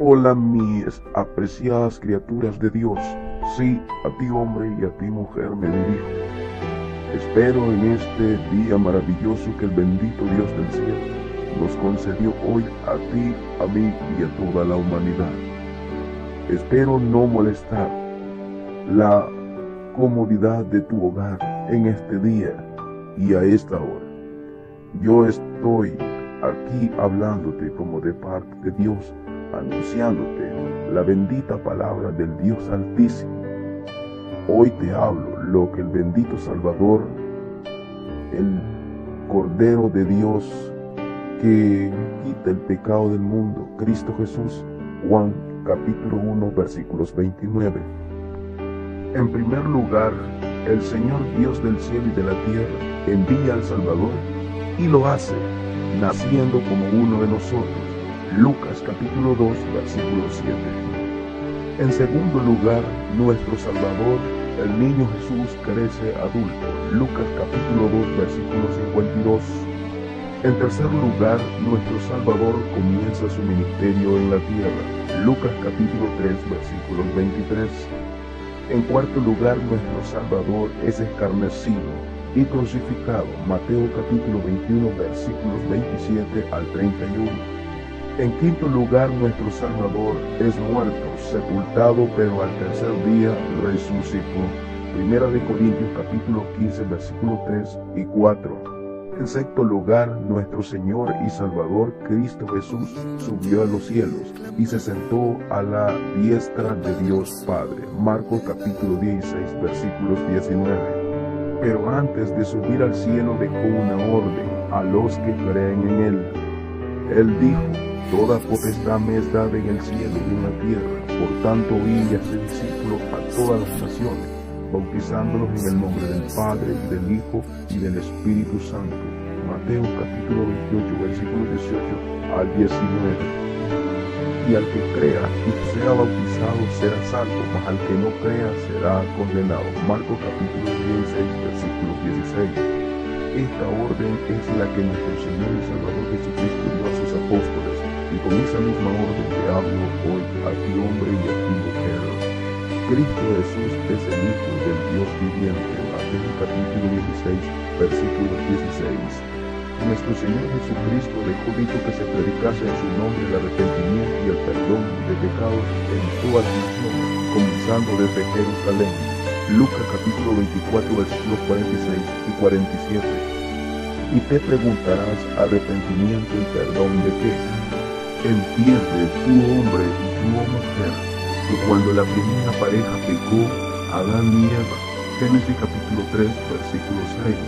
Hola mis apreciadas criaturas de Dios, sí, a ti hombre y a ti mujer me dirijo. Espero en este día maravilloso que el bendito Dios del cielo nos concedió hoy a ti, a mí y a toda la humanidad. Espero no molestar la comodidad de tu hogar en este día y a esta hora. Yo estoy aquí hablándote como de parte de Dios, anunciándote la bendita palabra del Dios Altísimo. Hoy te hablo lo que el bendito Salvador, el Cordero de Dios que quita el pecado del mundo, Cristo Jesús, Juan capítulo 1 versículos 29. En primer lugar, el Señor Dios del cielo y de la tierra envía al Salvador y lo hace naciendo como uno de nosotros. Lucas capítulo 2 versículo 7. En segundo lugar, nuestro Salvador, el niño Jesús, crece adulto. Lucas capítulo 2 versículo 52. En tercer lugar, nuestro Salvador comienza su ministerio en la tierra. Lucas capítulo 3 versículos 23. En cuarto lugar, nuestro Salvador es escarnecido y crucificado. Mateo capítulo 21 versículos 27 al 31. En quinto lugar, nuestro Salvador es muerto, sepultado, pero al tercer día resucitó. Primera de Corintios capítulo 15 versículos 3 y 4. En sexto lugar, nuestro Señor y Salvador Cristo Jesús subió a los cielos y se sentó a la diestra de Dios Padre. Marcos capítulo 16 versículos 19. Pero antes de subir al cielo dejó una orden a los que creen en Él. Él dijo: toda potestad me es dada en el cielo y en la tierra. Por tanto, id y haced discípulos a todas las naciones, bautizándolos en el nombre del Padre, y del Hijo, y del Espíritu Santo. Mateo capítulo 28, versículos 18 al 19. Y al que crea y sea bautizado será salvo, mas al que no crea será condenado. Marcos capítulo 16, versículo 16. Esta orden es la que nuestro Señor y Salvador Jesucristo dio a sus apóstoles, y con esa misma orden te hablo hoy a ti hombre y a ti mujer. Cristo Jesús es el Hijo del Dios viviente. Mateo capítulo 16, versículo 16. Nuestro Señor Jesucristo dejó dicho que se predicase en su nombre el arrepentimiento y el perdón de pecados en todas las naciones, comenzando desde Jerusalén. Lucas capítulo 24 versículos 46 y 47. Y te preguntarás: ¿arrepentimiento y perdón de qué? Entiende tú hombre y tú mujer que cuando la primera pareja pecó, Adán y Eva, Génesis capítulo 3 versículo 6.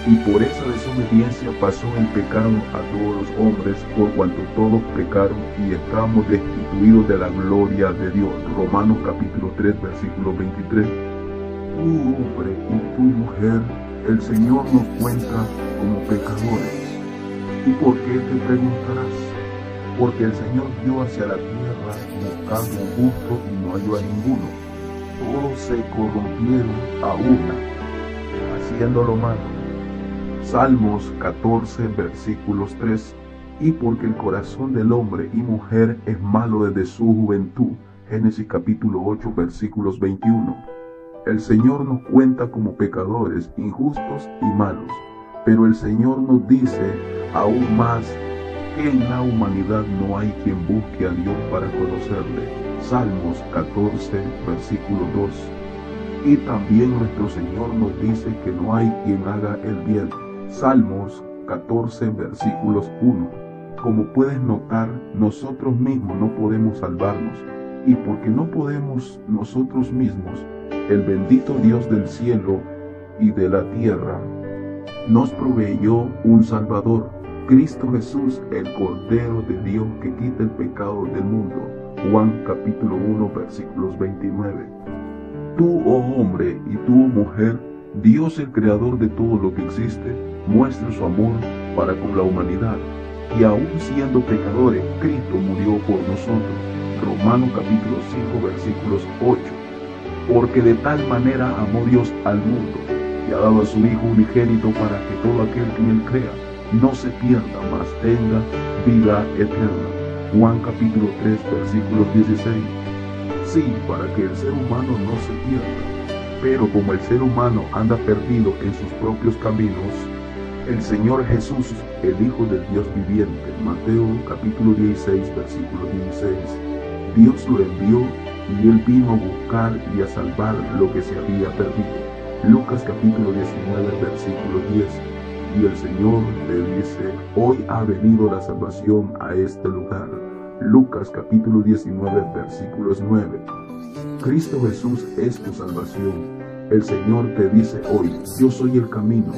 Y por esa desobediencia pasó el pecado a todos los hombres, por cuanto todos pecaron y estamos destituidos de la gloria de Dios. Romanos capítulo 3 versículo 23. Tú hombre y tú mujer, el Señor nos cuenta como pecadores. ¿Y por qué te preguntarás? Porque el Señor dio hacia la tierra buscando un justo y no halló a ninguno. Todos se corrompieron a una, haciendo lo malo. Salmos 14 versículos 3. Y porque el corazón del hombre y mujer es malo desde su juventud. Génesis capítulo 8 versículos 21. El Señor nos cuenta como pecadores, injustos y malos. Pero el Señor nos dice aún más que en la humanidad no hay quien busque a Dios para conocerle. Salmos 14 versículo 2. Y también nuestro Señor nos dice que no hay quien haga el bien. Salmos 14 versículos 1. Como puedes notar, nosotros mismos no podemos salvarnos, y porque no podemos nosotros mismos, el bendito Dios del cielo y de la tierra nos proveyó un Salvador, Cristo Jesús, el Cordero de Dios que quita el pecado del mundo. Juan capítulo 1 versículos 29. Tú, oh hombre, y tú, mujer, Dios el creador de todo lo que existe, muestra su amor para con la humanidad, y aún siendo pecadores, Cristo murió por nosotros. Romanos capítulo 5 versículos 8. Porque de tal manera amó Dios al mundo, y ha dado a su Hijo unigénito para que todo aquel que en él crea no se pierda, mas tenga vida eterna. Juan capítulo 3, versículos 16. Sí, para que el ser humano no se pierda. Pero como el ser humano anda perdido en sus propios caminos, el Señor Jesús, el Hijo del Dios viviente, Mateo capítulo 16, versículo 16, Dios lo envió y Él vino a buscar y a salvar lo que se había perdido. Lucas capítulo 19, versículo 10. Y el Señor le dice, hoy ha venido la salvación a este lugar. Lucas capítulo 19, versículos 9. Cristo Jesús es tu salvación. El Señor te dice hoy, yo soy el camino,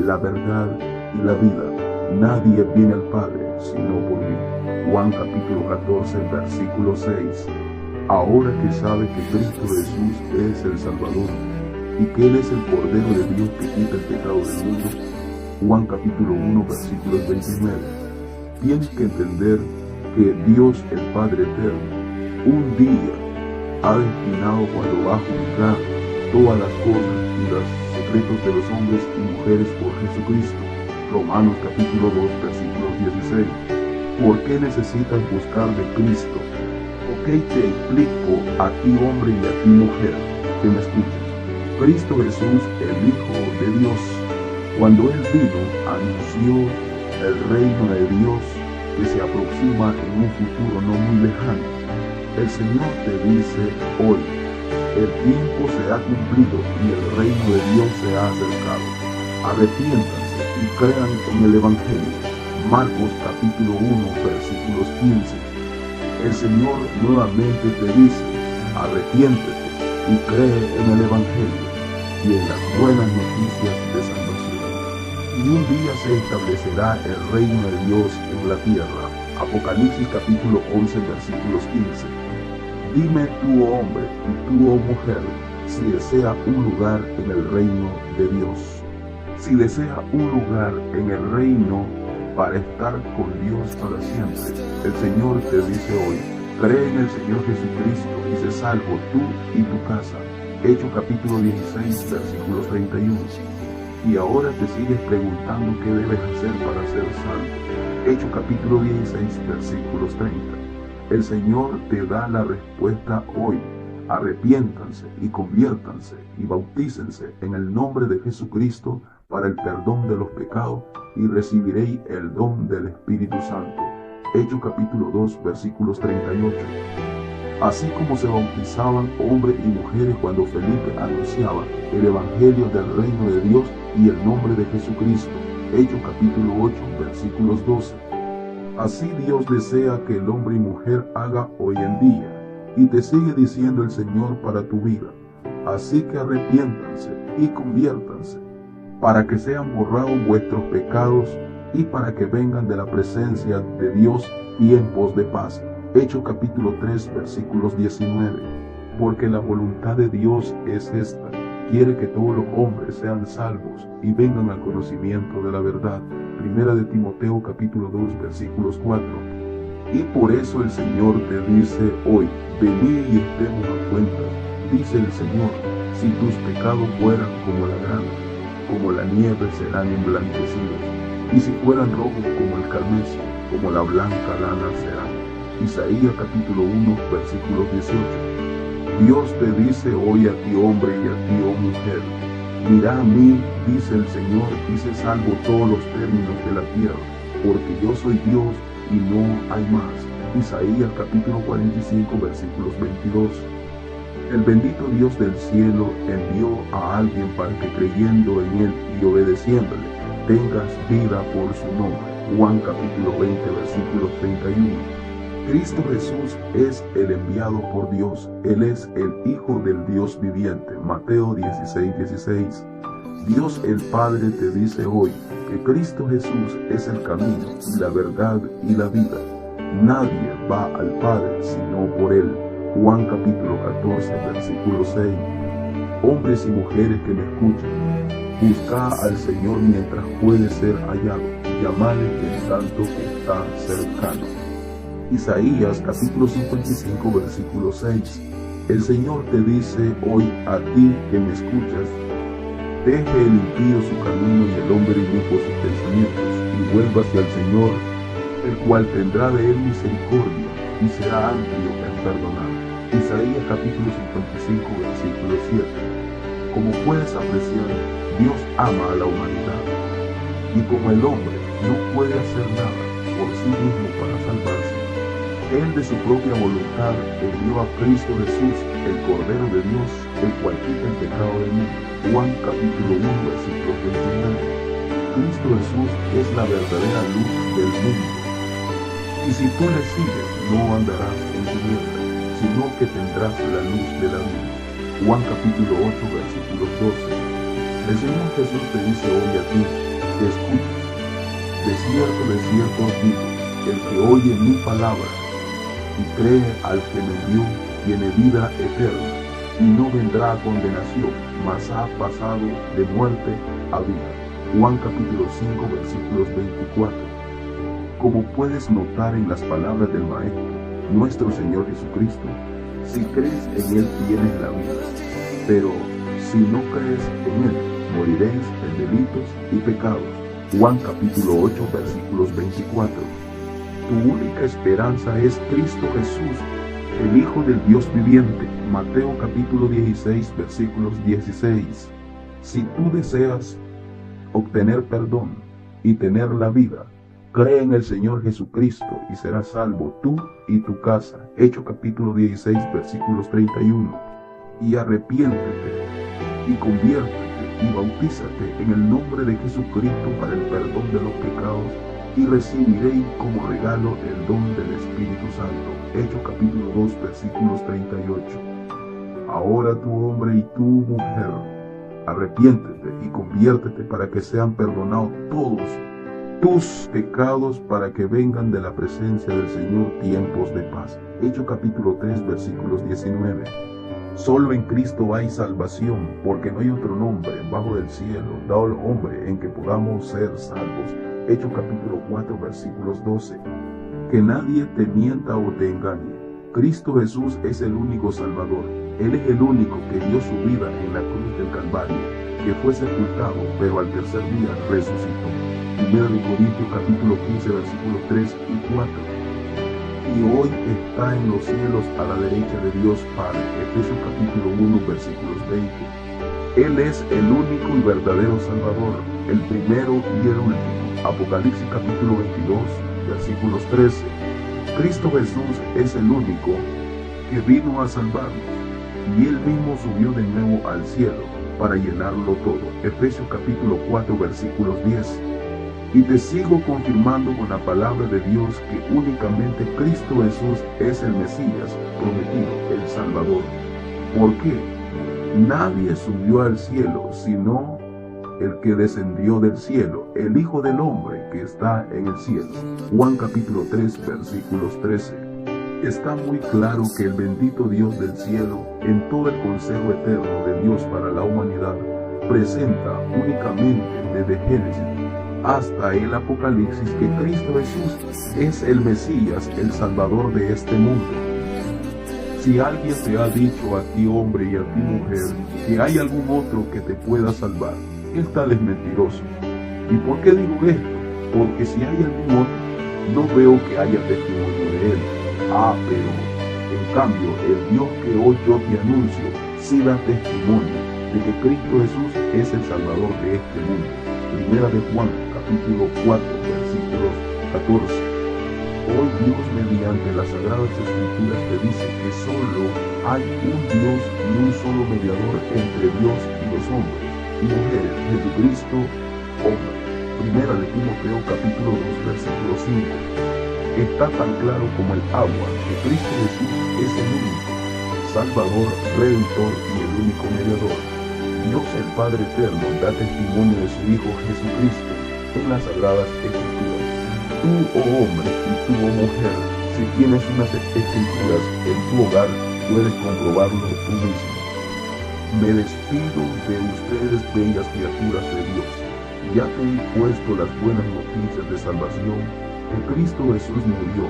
la verdad y la vida. Nadie viene al Padre sino por mí. Juan capítulo 14, versículo 6. Ahora que sabe que Cristo Jesús es el Salvador y que Él es el Cordero de Dios que quita el pecado del mundo, Juan capítulo 1, versículos 29. Tienes que entender que Dios, el Padre Eterno, un día ha destinado cuando va a juzgar todas las cosas y los secretos de los hombres y mujeres por Jesucristo. Romanos capítulo 2, versículos 16. ¿Por qué necesitas buscar de Cristo? Ok, te explico a ti hombre y a ti mujer que me escuchas. Cristo Jesús, el Hijo de Dios, cuando Él vino, anunció el reino de Dios que se aproxima en un futuro no muy lejano. El Señor te dice hoy, el tiempo se ha cumplido y el reino de Dios se ha acercado. Arrepiéntanse y crean en el Evangelio. Marcos capítulo 1, versículos 15. El Señor nuevamente te dice, arrepiéntete y cree en el Evangelio y en las buenas noticias de salvación. Y un día se establecerá el reino de Dios en la tierra. Apocalipsis capítulo 11, versículos 15. Dime tú, oh hombre, y tú, oh mujer, si desea un lugar en el reino de Dios. Si desea un lugar en el reino para estar con Dios para siempre, el Señor te dice hoy, cree en el Señor Jesucristo y sé salvo tú y tu casa. Hechos capítulo 16, versículos 31. Y ahora te sigues preguntando qué debes hacer para ser salvo. Hechos capítulo 16, versículos 30. El Señor te da la respuesta hoy. Arrepiéntanse y conviértanse y bautícense en el nombre de Jesucristo para el perdón de los pecados y recibiréis el don del Espíritu Santo. Hechos capítulo 2, versículos 38. Así como se bautizaban hombres y mujeres cuando Felipe anunciaba el Evangelio del reino de Dios y el nombre de Jesucristo. Hechos capítulo 8, versículos 12. Así Dios desea que el hombre y mujer haga hoy en día, y te sigue diciendo el Señor para tu vida. Así que arrepiéntanse y conviértanse, para que sean borrados vuestros pecados y para que vengan de la presencia de Dios tiempos de paz. Hechos capítulo 3, versículos 19. Porque la voluntad de Dios es esta, quiere que todos los hombres sean salvos y vengan al conocimiento de la verdad. Primera de Timoteo capítulo 2, versículos 4. Y por eso el Señor te dice hoy, venid y estemos a cuentas, dice el Señor, si tus pecados fueran como la grana, como la nieve serán emblanquecidos, y si fueran rojos como el carmesí, como la blanca lana serán. Isaías capítulo 1, versículos 18. Dios te dice hoy a ti hombre y a ti oh mujer, mirá a mí, dice el Señor, y sé salvo todos los términos de la tierra, porque yo soy Dios y no hay más. Isaías capítulo 45, versículos 22. El bendito Dios del cielo envió a alguien para que creyendo en Él y obedeciéndole, tengas vida por su nombre. Juan capítulo 20, versículos 31. Cristo Jesús es el enviado por Dios. Él es el Hijo del Dios viviente. Mateo 16, 16. Dios el Padre te dice hoy que Cristo Jesús es el camino, la verdad y la vida. Nadie va al Padre sino por Él. Juan capítulo 14, versículo 6. Hombres y mujeres que me escuchan, busca al Señor mientras puede ser hallado. Llamale en tanto que está cercano. Isaías capítulo 55, versículo 6. El Señor te dice hoy a ti que me escuchas, deje el impío su camino y el hombre inicuo sus pensamientos, y vuelva hacia el Señor, el cual tendrá de él misericordia y será amplio en perdonar. Isaías capítulo 55, versículo 7. Como puedes apreciar, Dios ama a la humanidad, y como el hombre no puede hacer nada por sí mismo para salvarse, Él de su propia voluntad envió a Cristo Jesús, el Cordero de Dios, el cual quita el pecado del mundo. Juan capítulo 1, versículo 29. Cristo Jesús es la verdadera luz del mundo, y si tú le sigues no andarás en tinieblas, sino que tendrás la luz de la vida. Juan capítulo 8, versículo 12. El Señor Jesús te dice hoy a ti, que escuches: de cierto os digo, el que oye mi palabra y cree al que me envió, tiene vida eterna, y no vendrá a condenación, mas ha pasado de muerte a vida. Juan capítulo 5, versículos 24. Como puedes notar en las palabras del Maestro, nuestro Señor Jesucristo, si crees en Él tienes la vida, pero si no crees en Él, moriréis en delitos y pecados. Juan capítulo 8, versículos 24. Tu única esperanza es Cristo Jesús, el Hijo del Dios viviente. Mateo capítulo 16, versículos 16. Si tú deseas obtener perdón y tener la vida, cree en el Señor Jesucristo y serás salvo tú y tu casa. Hechos capítulo 16, versículos 31. Y arrepiéntete y conviértete y bautízate en el nombre de Jesucristo para el perdón de los pecados, y recibiréis como regalo el don del Espíritu Santo. Hechos capítulo 2, versículos 38. Ahora tú, hombre, y tú, mujer, arrepiéntete y conviértete para que sean perdonados todos tus pecados, para que vengan de la presencia del Señor tiempos de paz. Hechos capítulo 3, versículos 19. Solo en Cristo hay salvación, porque no hay otro nombre bajo del cielo dado al hombre en que podamos ser salvos. Hechos capítulo 4, versículos 12. Que nadie te mienta o te engañe. Cristo Jesús es el único Salvador. Él es el único que dio su vida en la cruz del Calvario, que fue sepultado, pero al tercer día resucitó. 1 Corintios capítulo 15, versículos 3 y 4. Y hoy está en los cielos a la derecha de Dios Padre. Efesios capítulo 1, versículos 20. Él es el único y verdadero Salvador, el primero y el último. Apocalipsis capítulo 22, versículos 13. Cristo Jesús es el único que vino a salvarnos, y Él mismo subió de nuevo al cielo para llenarlo todo. Efesios capítulo 4, versículos 10. Y te sigo confirmando con la palabra de Dios que únicamente Cristo Jesús es el Mesías prometido, el Salvador. ¿Por qué? Nadie subió al cielo sino el que descendió del cielo, el Hijo del Hombre que está en el cielo. Juan capítulo 3, versículos 13. Está muy claro que el bendito Dios del cielo, en todo el consejo eterno de Dios para la humanidad, presenta únicamente desde Génesis hasta el Apocalipsis que Cristo Jesús es el Mesías, el Salvador de este mundo. Si alguien te ha dicho a ti, hombre, y a ti, mujer, que hay algún otro que te pueda salvar, él tal es mentiroso. ¿Y por qué digo esto? Porque si hay algún otro, no veo que haya testimonio de él. Pero en cambio, el Dios que hoy yo te anuncio sí da testimonio de que Cristo Jesús es el Salvador de este mundo. Primera de Juan, capítulo 4, versículos 14. Hoy Dios, mediante las Sagradas Escrituras, te dice que solo hay un Dios y un solo mediador entre Dios y los hombres y mujeres, Jesucristo, hombre. Primera de Timoteo, capítulo 2, versículo 5. Está tan claro como el agua que Cristo Jesús es el único Salvador, Redentor y el único mediador. Dios el Padre Eterno da testimonio de su Hijo Jesucristo en las Sagradas Escrituras. Tú, oh hombre, y tú, oh mujer, si tienes unas escrituras en tu hogar, puedes comprobarlo tú mismo. Me despido de ustedes, bellas criaturas de Dios. Ya te he puesto las buenas noticias de salvación, que Cristo Jesús murió,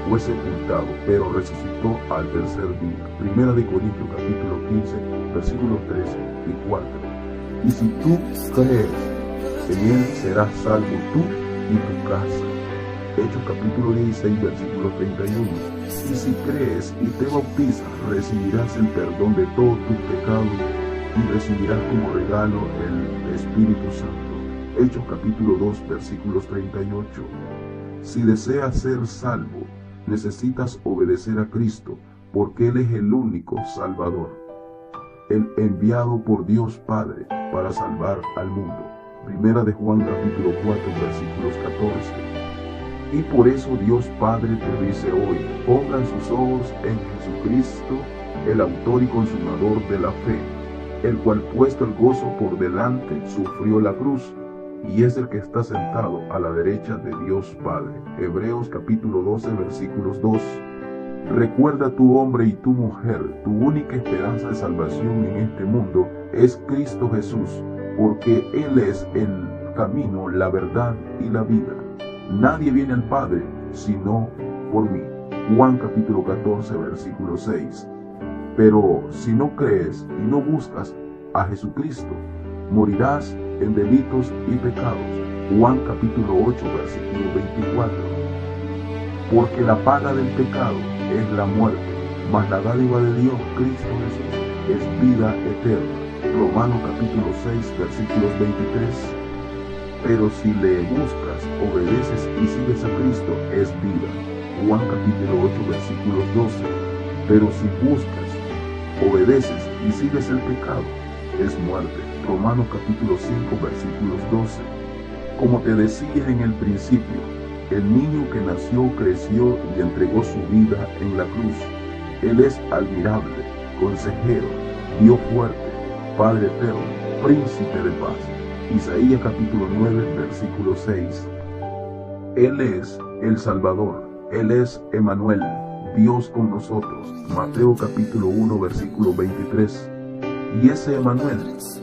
fue sepultado, pero resucitó al tercer día. Primera de Corintios capítulo 15, versículos 13 y 4. Y si tú crees en Él, serás salvo tú y tu casa. Hechos capítulo 16, versículo 31. Y si crees y te bautizas, recibirás el perdón de todos tus pecados y recibirás como regalo el Espíritu Santo. Hechos capítulo 2, versículos 38. Si deseas ser salvo, necesitas obedecer a Cristo, porque Él es el único Salvador, el enviado por Dios Padre para salvar al mundo. Primera de Juan capítulo 4, versículos 14. Y por eso Dios Padre te dice hoy, pongan sus ojos en Jesucristo, el autor y consumador de la fe, el cual puesto el gozo por delante sufrió la cruz, y es el que está sentado a la derecha de Dios Padre. Hebreos capítulo 12, versículos 2. Recuerda tu hombre y tu mujer, tu única esperanza de salvación en este mundo es Cristo Jesús, porque Él es el camino, la verdad y la vida. Nadie viene al Padre sino por mí. Juan capítulo 14, versículo 6. Pero si no crees y no buscas a Jesucristo, morirás en delitos y pecados. Juan capítulo 8, versículo 24. Porque la paga del pecado es la muerte, mas la dádiva de Dios, Cristo Jesús, es vida eterna. Romanos capítulo 6, versículos 23. Pero si le buscas, obedeces y sigues a Cristo, es vida. Juan capítulo 8, versículos 12. Pero si buscas, obedeces y sigues el pecado, es muerte. Romanos capítulo 5, versículos 12. Como te decía en el principio, el niño que nació creció y entregó su vida en la cruz. Él es admirable, consejero, Dios fuerte, Padre eterno, príncipe de paz. Isaías capítulo 9, versículo 6. Él es el Salvador, Él es Emmanuel, Dios con nosotros. Mateo capítulo 1, versículo 23. Y ese Emmanuel,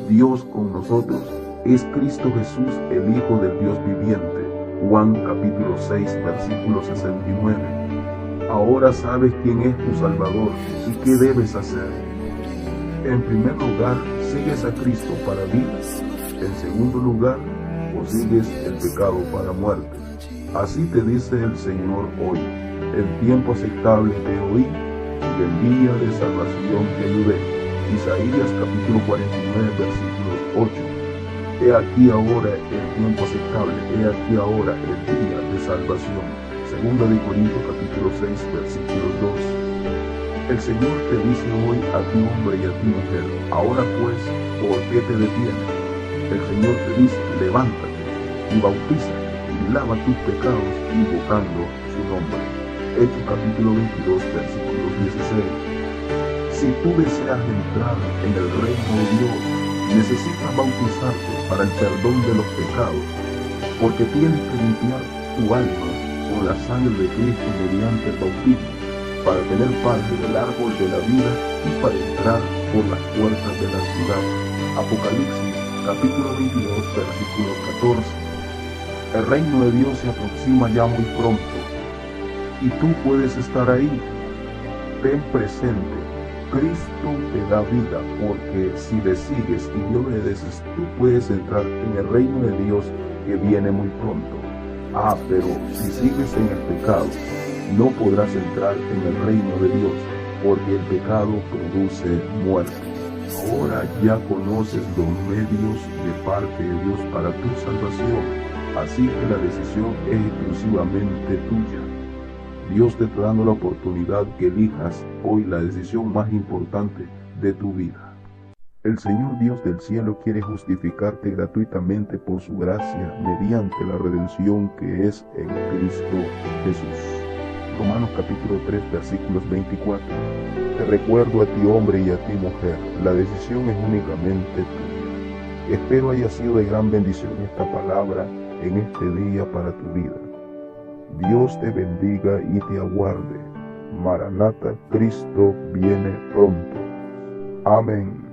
Dios con nosotros, es Cristo Jesús, el Hijo del Dios viviente. Juan capítulo 6, versículo 69. Ahora sabes quién es tu Salvador y qué debes hacer. En primer lugar, sigues a Cristo para vida. En segundo lugar, o sigues el pecado para muerte. Así te dice el Señor hoy. En tiempo aceptable te oí y en día de salvación te ayudé. Isaías capítulo 49, versículos 8. He aquí ahora el tiempo aceptable, he aquí ahora el día de salvación. Segunda de Corintios capítulo 6, versículos 2. El Señor te dice hoy a ti hombre y a ti mujer, ahora pues, ¿por qué te detienes? El Señor te dice, levántate y bautízate y lava tus pecados invocando su nombre. Hechos capítulo 22, versículos 16. Si tú deseas entrar en el reino de Dios, necesitas bautizarte para el perdón de los pecados, porque tienes que limpiar tu alma con la sangre de Cristo mediante el bautismo, para tener parte del árbol de la vida y para entrar por las puertas de la ciudad. Apocalipsis capítulo 22, versículo 14. El reino de Dios se aproxima ya muy pronto y tú puedes estar ahí. Ten presente, Cristo te da vida, porque si le sigues y le obedeces, tú puedes entrar en el reino de Dios que viene muy pronto. Pero si sigues en el pecado, no podrás entrar en el reino de Dios, porque el pecado produce muerte. Ahora ya conoces los medios de parte de Dios para tu salvación, así que la decisión es exclusivamente tuya. Dios te está dando la oportunidad que elijas hoy la decisión más importante de tu vida. El Señor Dios del cielo quiere justificarte gratuitamente por su gracia mediante la redención que es en Cristo Jesús. Romanos capítulo 3, versículos 24. Te recuerdo a ti hombre y a ti mujer, la decisión es únicamente tuya. Espero haya sido de gran bendición esta palabra en este día para tu vida. Dios te bendiga y te aguarde. Maranata, Cristo viene pronto. Amén.